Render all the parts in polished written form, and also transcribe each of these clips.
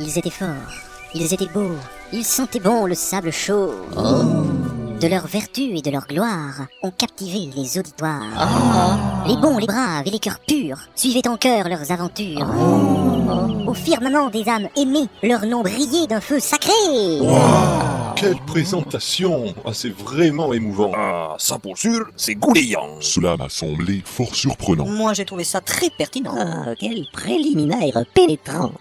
Ils étaient forts, ils étaient beaux, ils sentaient bon le sable chaud. De leur vertu et de leur gloire ont captivé les auditoires. Les bons, les braves et les cœurs purs suivaient en cœur leurs aventures. Au firmament des âmes aimées, leur nom brillait d'un feu sacré. Quelle présentation! Ah, c'est vraiment émouvant. Ah, ça pour sûr, c'est goulayant. Cela m'a semblé fort surprenant. Moi, j'ai trouvé ça très pertinent. Ah, quel préliminaire pénétrant.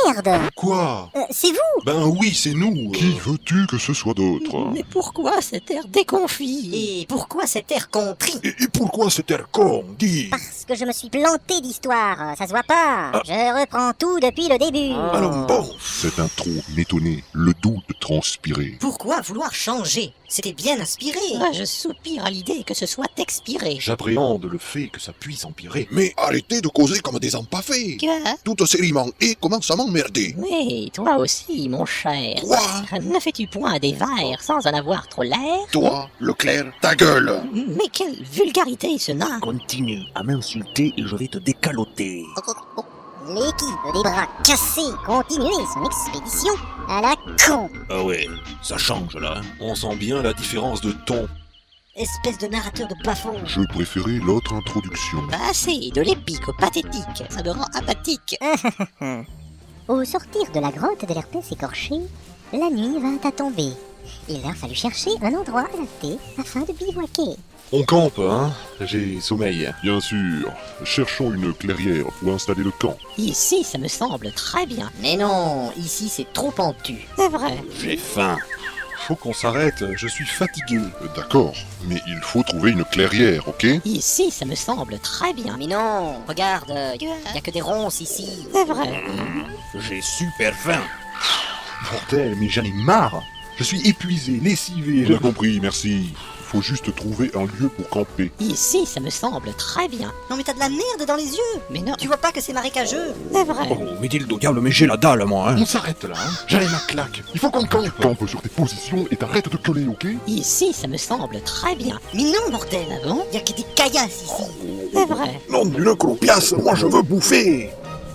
Merde, Quoi? c'est vous? Ben oui, c'est nous. Qui veux-tu que ce soit d'autre? Mais pourquoi cet air déconfit? Et pourquoi cet air contrit? Et pourquoi cet air con, dis? Parce que je me suis planté d'histoire, ça se voit pas. Je reprends tout depuis le début. Alors bon, Cette intro m'étonnait, le doute transpirait. Pourquoi vouloir changer? C'était bien inspiré. Ah, je soupire à l'idée que ce soit expiré. J'appréhende le fait que ça puisse empirer. mais arrêtez de causer comme des empaffés. Que? Toute série et commence à m'emmerder. Mais toi aussi, mon cher. Quoi? Ne fais-tu point des vers sans en avoir trop l'air? Toi, Leclerc, ta gueule. Mais quelle vulgarité ce nain! Continue à m'insulter et je vais te décaloter. L'équipe des bras cassés continuait son expédition à la con. Ah ouais, ça change là. Hein. On sent bien la différence de ton. Espèce de narrateur de bas-fond. Je préférais l'autre introduction. Pas assez de l'épique au pathétique, ça me rend apathique. Au sortir de la grotte de l'herpès écorché, la nuit vint à tomber. Il leur fallut chercher un endroit adapté afin de bivouaquer. On campe, hein? J'ai sommeil. Bien sûr, cherchons une clairière pour installer le camp. Ici, ça me semble très bien. Mais non, ici c'est trop pentu. C'est vrai. J'ai faim. Faut qu'on s'arrête, je suis fatigué. D'accord, mais il faut trouver une clairière, ok? Ici, ça me semble très bien. Mais non, regarde, y a que des ronces ici. C'est vrai. J'ai super faim. Bordel, mais j'en ai marre. Je suis épuisé, lessivé. Bien compris, merci. Il faut juste trouver un lieu pour camper. Ici, ça me semble très bien. Non mais t'as de la merde dans les yeux. Mais non, Tu vois pas que c'est marécageux? c'est vrai. Oh, mais dis le diable, mais j'ai la dalle, moi, hein. On s'arrête là, hein? J'en ai ma claque. Il faut qu'on campe. Campe sur tes positions et t'arrêtes de gueuler, ok? Ici, ça me semble très bien. Mais non, bordel. Ah bon? Y a que des caillasses ici. C'est vrai. Non, d'une croupiasse, moi je veux bouffer.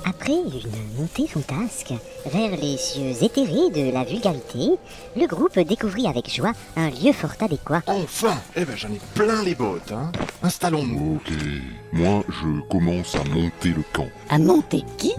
Après une montée fantasque vers les cieux éthérés de la vulgarité, le groupe découvrit avec joie un lieu fort adéquat. Enfin! Eh ben j'en ai plein les bottes, hein? Installons-nous. Ok, moi je commence à monter le camp. À monter qui?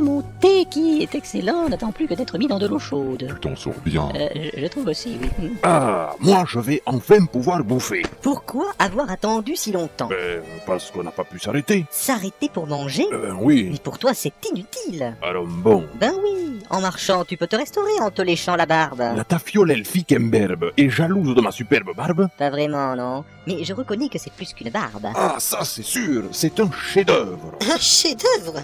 Monter qui est excellent, n'attend plus que d'être mis dans de l'eau chaude. Tu t'en sors bien. Je trouve aussi, oui. Ah, moi je vais enfin pouvoir bouffer. Pourquoi avoir attendu si longtemps? Ben, parce qu'on n'a pas pu s'arrêter. S'arrêter pour manger? Ben oui. Mais pour toi c'est inutile. Alors bon. Ben oui, en marchant tu peux te restaurer en te léchant la barbe. La tafiole elfique imberbe est jalouse de ma superbe barbe. Pas vraiment, non. Mais je reconnais que c'est plus qu'une barbe. Ah, ça c'est sûr, c'est un chef-d'œuvre. Un chef-d'œuvre?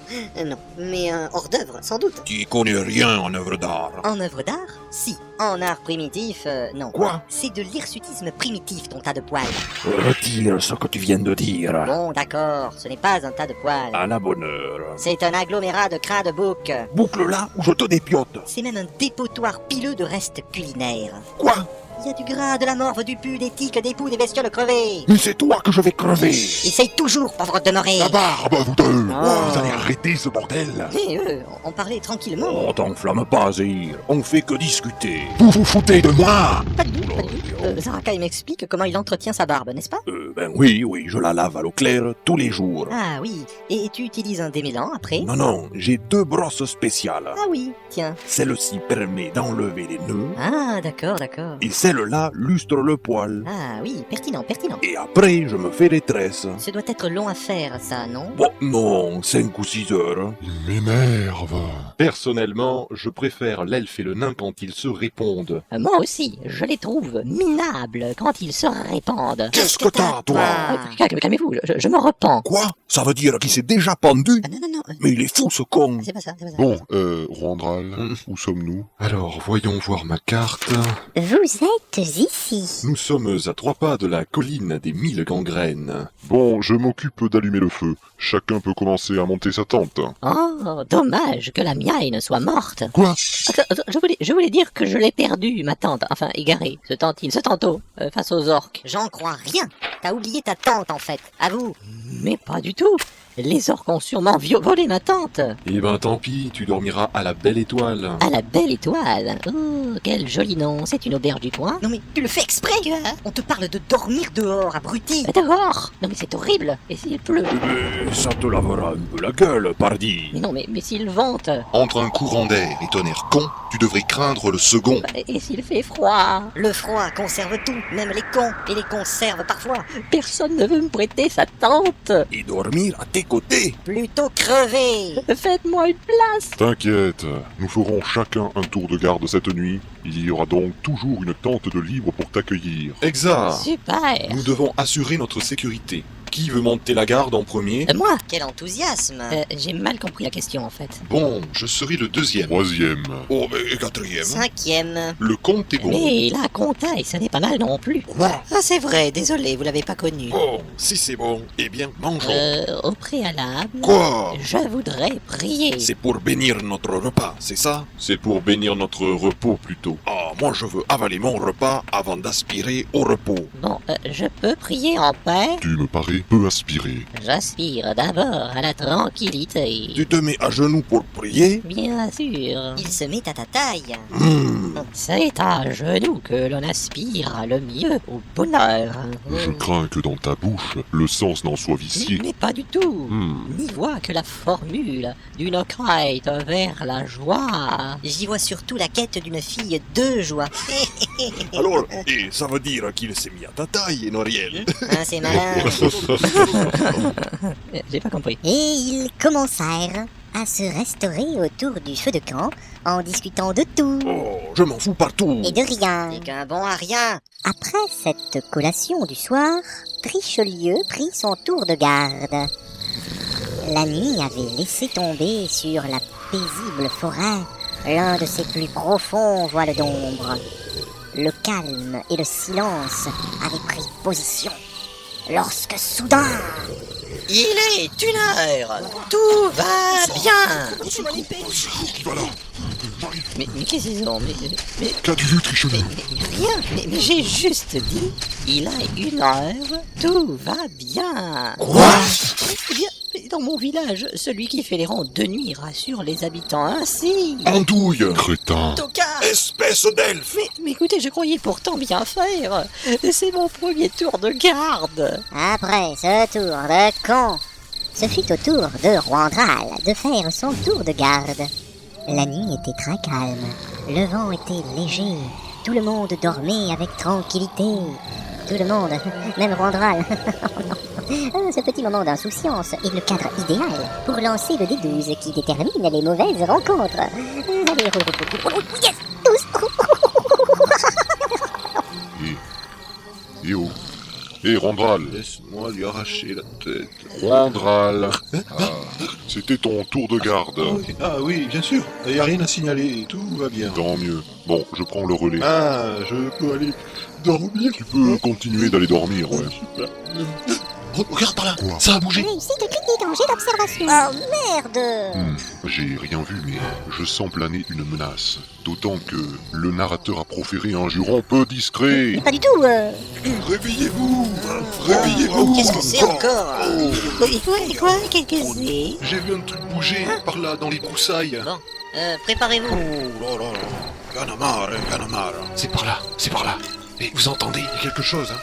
Non, mais un hors-d'œuvre, sans doute. Tu connais rien en œuvre d'art. En œuvre d'art? Si. En art primitif, non. Quoi? C'est de l'hirsutisme primitif, ton tas de poils. Retire ce que tu viens de dire. Bon, d'accord, ce n'est pas un tas de poils. À la bonne heure. C'est un agglomérat de crins de bouc. Boucle là ou je te dépiote. C'est même un dépotoir pileux de restes culinaires. Quoi? Il y a du gras, de la morve, du pu, des tiques, des poux, des bestioles crevées. Mais c'est toi que je vais crever. Essaye toujours, pauvre demeuré. La barbe, vous deux! Oh. Vous allez arrêter ce bordel! Mais on parlait tranquillement. Oh, t'enflamme pas, Zéhir. On fait que discuter. Vous vous foutez de moi! Pas du tout, pas du tout. Zaraka, il m'explique comment il entretient sa barbe, n'est-ce pas? Ben oui, je la lave à l'eau claire tous les jours. Ah oui, et tu utilises un démêlant après? Non, j'ai deux brosses spéciales. Ah oui, tiens. Celle-ci permet d'enlever les nœuds, Ah, d'accord. et celle-là lustre le poil. Ah oui, pertinent. Et après, je me fais les tresses. Ce doit être long à faire, ça, non? Bon, non, 5 ou 6 heures. Il m'énerve! Personnellement, je préfère l'elfe et le nain quand ils se répondent. Moi aussi, je les trouve minables quand ils se répandent. Qu'est-ce que t'as, toi? Calmez-vous, je me repens. Quoi? Ça veut dire qu'il s'est déjà pendu? Ah non, Mais il est fou, ce con. c'est pas ça. Bon, Randral, où sommes-nous? Alors, voyons voir ma carte. Vous êtes ici. Nous sommes à 3 pas de la colline des 1000 gangrènes. Bon, je m'occupe d'allumer le feu. Chacun peut commencer à monter sa tente. Oh, dommage que la mienne soit morte. Quoi? Je voulais dire que je l'ai perdue, ma tante. Enfin, égarée, ce tantôt, face aux orques. J'en crois rien. T'as oublié ta tante, en fait. À vous. Mais pas du tout. Les orques ont sûrement volé ma tante. Eh ben tant pis, tu dormiras à la belle étoile. À la belle étoile. Oh, quel joli nom. C'est une auberge du coin. Non mais tu le fais exprès. On te parle de dormir dehors, abruti. Mais dehors. Non mais c'est horrible. Et s'il pleut? Mais ça te lavera un peu la gueule, pardi. Mais non, mais s'il vente? Entre un courant d'air et ton air con, tu devrais craindre le second. Et s'il fait froid? Le froid conserve tout, même les cons, et les conserve parfois. Personne ne veut me prêter sa tente. Et dormir à tes côtés. Plutôt crever. Faites-moi une place. T'inquiète, nous ferons chacun un tour de garde cette nuit. Il y aura donc toujours une tente de libre pour t'accueillir. Exact. Super. Nous devons assurer notre sécurité. Qui veut monter la garde en premier? Moi? Quel enthousiasme. J'ai mal compris la question en fait. Bon, je serai le deuxième. Troisième. Oh, et quatrième. Cinquième. Le compte est bon. Mais la comptaille, ça n'est pas mal non plus. Ah c'est vrai, désolé, vous l'avez pas connu. Oh, si c'est bon, eh bien, mangeons. Au préalable, Quoi? je voudrais prier. C'est pour bénir notre repas, c'est ça? C'est pour bénir notre repos plutôt. Ah, moi je veux avaler mon repas avant d'aspirer au repos. Bon, je peux prier en paix? Tu me parais peu inspiré. J'aspire d'abord à la tranquillité. Tu te mets à genoux pour prier? Bien sûr. Il se met à ta taille. C'est à genoux que l'on aspire le mieux au bonheur. Je crains que dans ta bouche, le sens n'en soit vicié. Mais pas du tout. N'y vois que la formule d'une quête vers la joie. J'y vois surtout la quête d'une fille de joie. Alors, et ça veut dire qu'il s'est mis à ta taille, Noriel. Hein, c'est malin. J'ai pas compris. Et ils commencèrent à se restaurer autour du feu de camp en discutant de tout Oh, je m'en fous partout. et de rien. Et qu'un bon à rien. Après cette collation du soir, Richelieu prit son tour de garde. La nuit avait laissé tomber sur la paisible forêt l'un de ses plus profonds voiles d'ombre. Le calme et le silence avaient pris position. Lorsque soudain, Il est 1h. Tout va bien. Qui va là? Mais qu'est-ce qu'ils ont? Mais Qu'as-tu vu, Trichelieu? rien. Mais j'ai juste dit, il est 1h, tout va bien. Quoi? Eh bien, dans mon village, celui qui fait les rondes de nuit rassure les habitants ainsi. Andouille. Crétin. Tocard. Espèce d'elfe. Mais écoutez, je croyais pourtant bien faire. C'est mon premier tour de garde. après ce tour de con, ce fut au tour de Roandral de faire son tour de garde. La nuit était très calme, le vent était léger, tout le monde dormait avec tranquillité. Tout le monde, même Roandral. Ce petit moment d'insouciance est le cadre idéal pour lancer le D12 qui détermine les mauvaises rencontres. Allez, yes, tous. Et oh. Et Randral. Laisse-moi lui arracher la tête. Randral. Ah, c'était ton tour de garde. Ah oui, bien sûr. Il n'y a rien à signaler, tout va bien. Tant mieux. Bon, je prends le relais. Ah, je peux aller dormir. Tu peux continuer d'aller dormir, ouais. Regarde par là, Quoi? ça a bougé. Réussi de cliquer danger d'observation. Oh merde! J'ai rien vu, mais je sens planer une menace. D'autant que le narrateur a proféré un juron peu discret. Pas du tout, Réveillez-vous. Réveillez-vous. Qu'est-ce que c'est encore? Quoi? Qu'est-ce que c'est? J'ai vu un truc bouger par là dans les broussailles. Bon, préparez-vous. Oh là là là. Ganamar. C'est par là, c'est par là. Et vous entendez, il y a quelque chose, hein?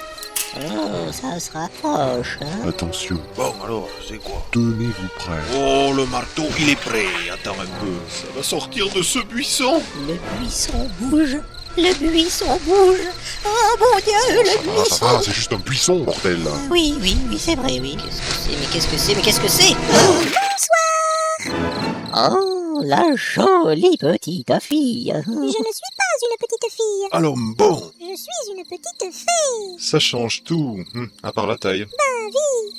Oh, ça se rapproche, hein? Attention, Bon alors, c'est quoi? tenez-vous prêts. Oh, le marteau, il est prêt. Attends un peu. Ça va sortir de ce buisson. Le buisson bouge. Le buisson bouge. Oh mon Dieu, le Ça buisson. va, c'est juste un buisson, bordel. Oui, c'est vrai, oui. Qu'est-ce que c'est? Oh, la jolie petite fille. je ne suis pas une petite fille. Alors bon, Je suis une petite fée. ça change tout, à part la taille.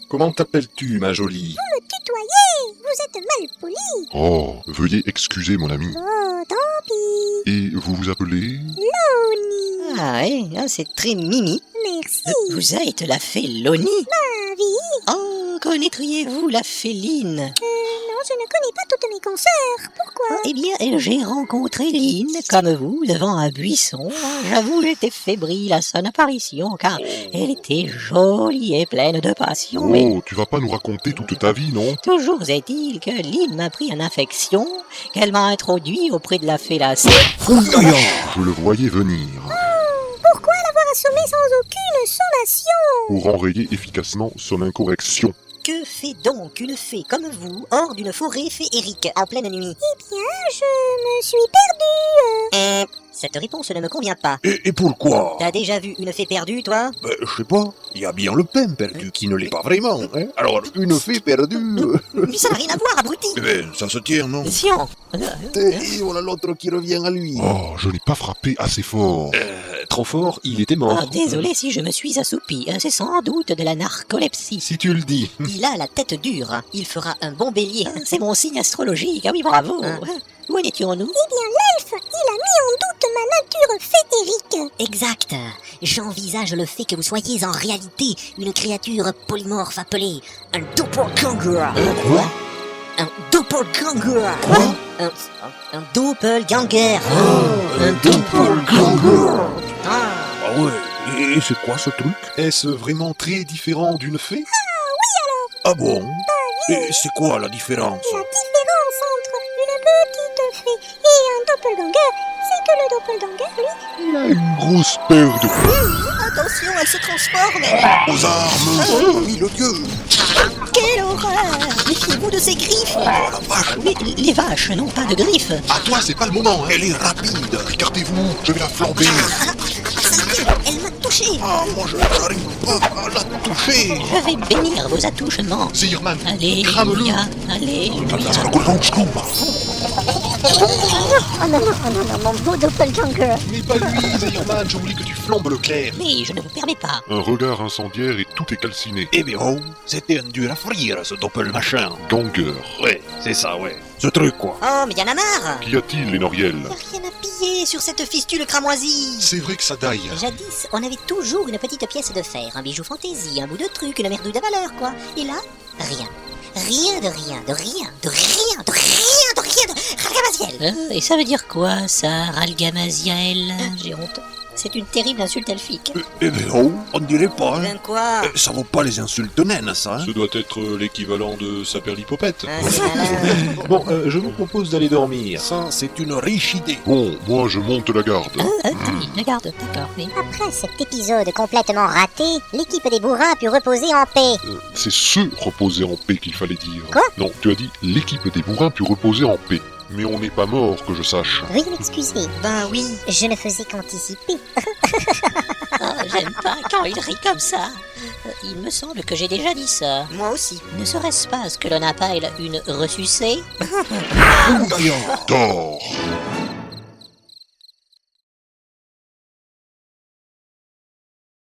Comment t'appelles-tu, ma jolie? Tutoyez, vous êtes mal poli. Oh, veuillez excuser mon ami. Oh, tant pis. Et vous vous appelez? Oni. Ah oui, c'est très mimi. Merci. Vous êtes la fée Loni. Ma vie. Oh, connaîtriez-vous la féline? Non, je ne connais pas toutes mes consoeurs. Pourquoi? Eh bien, j'ai rencontré Lynn, comme vous, devant un buisson. J'avoue, j'étais fébrile à son apparition, car elle était jolie et pleine de passion. Oh, Mais tu vas pas nous raconter toute ta vie, non? toujours est-il que Lynn m'a pris en affection, qu'elle m'a introduit auprès de la fellation. Je le voyais venir. Pourquoi l'avoir assommé sans aucune sommation? Pour enrayer efficacement son incorrection. Que fait donc une fée comme vous hors d'une forêt féerique en pleine nuit? Eh bien, je me suis perdue. Cette réponse ne me convient pas. Et pourquoi? T'as déjà vu une fée perdue, toi? Je sais pas. Il y a bien le pain perdu qui ne l'est pas vraiment. Hein. Alors, une fée perdue... Mais ça n'a rien à voir, abruti! Eh ben, ça se tient, non? Sion. Et voilà l'autre qui revient à lui. Oh, je n'ai pas frappé assez fort. Trop fort, il était mort. Ah, désolé si je me suis assoupi, c'est sans doute de la narcolepsie. Si tu le dis. Il a la tête dure. Il fera un bon bélier. C'est mon signe astrologique, ah oui, bravo. Où en étions-nous? Eh bien, l'elfe, il a mis en doute ma nature féerique. Exact. J'envisage le fait que vous soyez en réalité une créature polymorphe appelée un doppelganger. Quoi? Un doppelganger. Un doppelganger. Un doppelganger. Putain. Ah ouais. Et c'est quoi ce truc? Est-ce vraiment très différent d'une fée? Ah bon? Et c'est quoi la différence? La différence entre une petite fée et un doppelganger, c'est que le doppelganger, lui, Il a une grosse paire de... Attention, elle se transforme. Aux armes! Oui, le dieu! Quelle horreur! Méfiez-vous de ces griffes. Oh la vache! Mais les vaches n'ont pas de griffes. À toi, c'est pas le moment, hein. Elle est rapide! Regardez-vous, je vais la flamber. Elle m'a touché. Ah, moi je n'arrive pas à la toucher! Je vais bénir vos attouchements. Zirman, Alléluia, alléluia. oh non, mon beau doppelganger. mais pas lui, Zirman, je voulais que tu flambes le clair. Mais je ne vous permets pas. Un regard incendiaire et tout est calciné. Eh bien, oh, c'était un dur à frire, ce doppel machin. Ganger. Ouais, c'est ça, ouais. Ce truc, quoi. Oh, mais y'en a marre. Qu'y a-t-il, les Noriel? Y'a rien à piller sur cette fistule cramoisie. C'est vrai que ça daille. Jadis, on avait toujours une petite pièce de fer, un bijou fantaisie, un bout de truc, une merdouille de valeur, quoi. Et là, rien. Rien de rien, de rien, de rien, de rien, de rien, de Ralgamaziel. Et ça veut dire quoi, ça, Ralgamaziel? J'ai honte. C'est une terrible insulte elfique. Eh bien, oh, on dirait pas, hein. Ben quoi? Ça vaut pas les insultes naines, ça, hein. Ce doit être l'équivalent de saperlipopette. C'est malin. Bon, je vous propose d'aller dormir. Ça, c'est une riche idée. Bon, moi je monte la garde. Oui, regarde, d'accord, mais... Après cet épisode complètement raté, l'équipe des bourrins a pu reposer en paix. C'est ce reposer en paix qu'il fallait dire. Quoi? Non, tu as dit l'équipe des bourrins put reposer en paix. Mais on n'est pas mort, que je sache. Veuillez m'excuser, Ben oui. je ne faisais qu'anticiper. J'aime pas quand il rit comme ça. Il me semble que j'ai déjà dit ça. Moi aussi. Ne serait-ce pas ce que l'on appelle une ressucée? D'ailleurs, Tort.